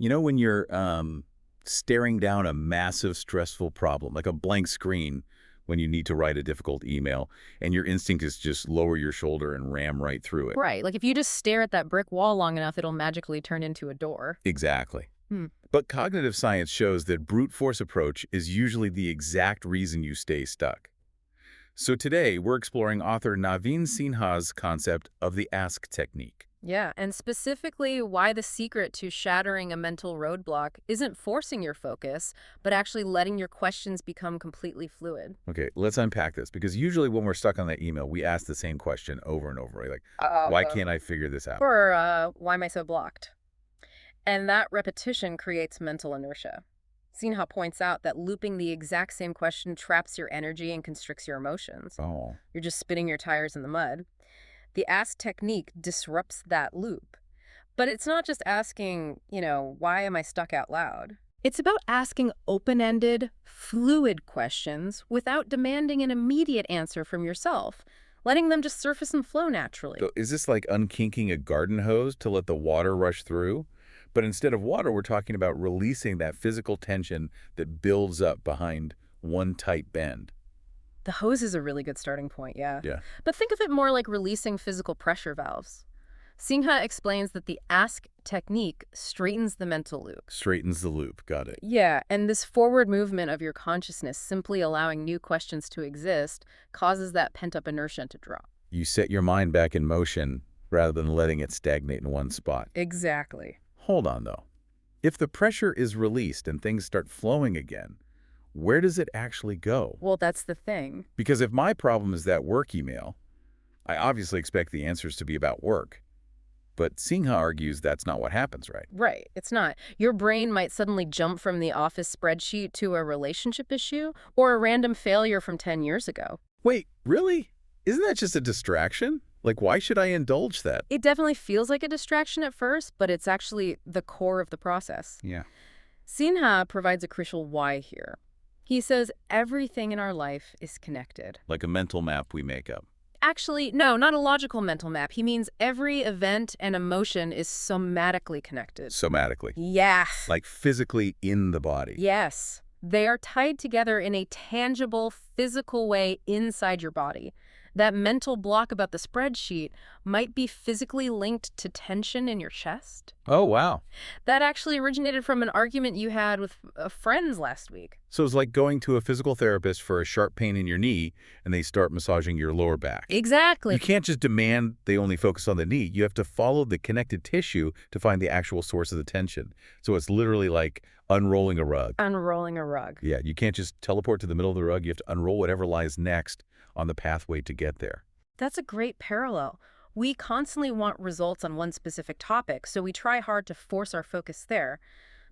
You know, when you're staring down a massive, stressful problem, like a blank screen when you need to write a difficult email, and your instinct is just lower your shoulder and ram right through it. Right. Like if you just stare at that brick wall long enough, it'll magically turn into a door. Exactly. Hmm. But cognitive science shows that brute force approach is usually the exact reason you stay stuck. So today, we're exploring author Naveen Sinha's concept of the ask technique. Yeah, and specifically why the secret to shattering a mental roadblock isn't forcing your focus, but actually letting your questions become completely fluid. Okay, let's unpack this, because usually when we're stuck on that email, we ask the same question over and over, right? Like, why can't I figure this out? Or why am I so blocked? And that repetition creates mental inertia. Sinha points out that looping the exact same question traps your energy and constricts your emotions. Oh, You're just spinning your tires in the mud. The ask technique disrupts that loop. But it's not just asking, why am I stuck out loud? It's about asking open-ended, fluid questions without demanding an immediate answer from yourself, letting them just surface and flow naturally. so is this like unkinking a garden hose to let the water rush through? But instead of water, we're talking about releasing that physical tension that builds up behind one tight bend. The hose is a really good starting point, yeah. Yeah. But think of it more like releasing physical pressure valves. Singha explains that the ask technique straightens the mental loop. Straightens the loop. Got it. Yeah, and this forward movement of your consciousness, simply allowing new questions to exist, causes that pent-up inertia to drop. You set your mind back in motion rather than letting it stagnate in one spot. Exactly. Hold on, though. If the pressure is released and things start flowing again, where does it actually go? Well, that's the thing. Because if my problem is that work email, I obviously expect the answers to be about work. But Singha argues that's not what happens, right? Right, it's not. Your brain might suddenly jump from the office spreadsheet to a relationship issue or a random failure from 10 years ago. Wait, really? Isn't that just a distraction? Like, why should I indulge that? It definitely feels like a distraction at first, but it's actually the core of the process. Yeah. Sinha provides a crucial why here. He says everything in our life is connected. Like a mental map we make up. Actually, no, not a logical mental map. He means every event and emotion is somatically connected. Somatically. Yes. Like physically in the body. Yes. They are tied together in a tangible, physical way inside your body. That mental block about the spreadsheet might be physically linked to tension in your chest. Oh, wow. That actually originated from an argument you had with friends last week. So it's like going to a physical therapist for a sharp pain in your knee, and they start massaging your lower back. Exactly. You can't just demand they only focus on the knee. You have to follow the connected tissue to find the actual source of the tension. So it's literally like unrolling a rug. Unrolling a rug. Yeah, you can't just teleport to the middle of the rug. You have to unroll whatever lies next on the pathway to get there. That's a great parallel. We constantly want results on one specific topic, so we try hard to force our focus there.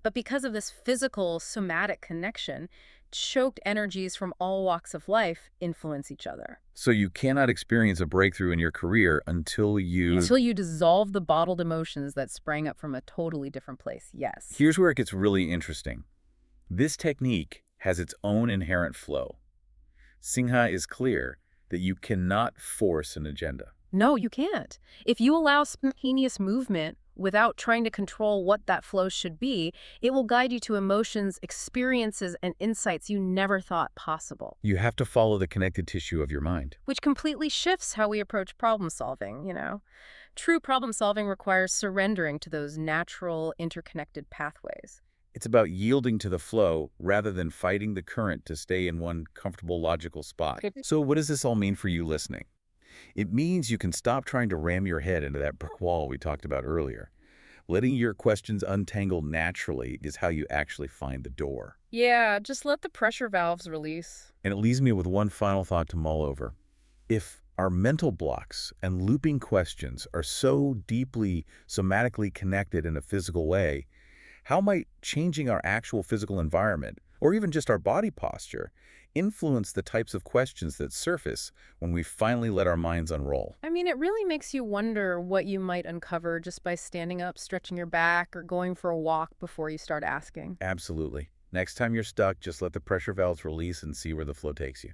But because of this physical, somatic connection, choked energies from all walks of life influence each other. So you cannot experience a breakthrough in your career until you... Until you dissolve the bottled emotions that sprang up from a totally different place, yes. Here's where it gets really interesting. This technique has its own inherent flow. Singha is clear that you cannot force an agenda. No, you can't. If you allow spontaneous movement without trying to control what that flow should be, it will guide you to emotions, experiences, and insights you never thought possible. You have to follow the connected tissue of your mind. Which completely shifts how we approach problem solving. True problem solving requires surrendering to those natural, interconnected pathways. It's about yielding to the flow rather than fighting the current to stay in one comfortable, logical spot. So what does this all mean for you listening? It means you can stop trying to ram your head into that brick wall we talked about earlier. Letting your questions untangle naturally is how you actually find the door. Yeah, just let the pressure valves release. And it leaves me with one final thought to mull over. If our mental blocks and looping questions are so deeply somatically connected in a physical way, how might changing our actual physical environment, or even just our body posture, influence the types of questions that surface when we finally let our minds unroll? I mean, it really makes you wonder what you might uncover just by standing up, stretching your back, or going for a walk before you start asking. Absolutely. Next time you're stuck, just let the pressure valves release and see where the flow takes you.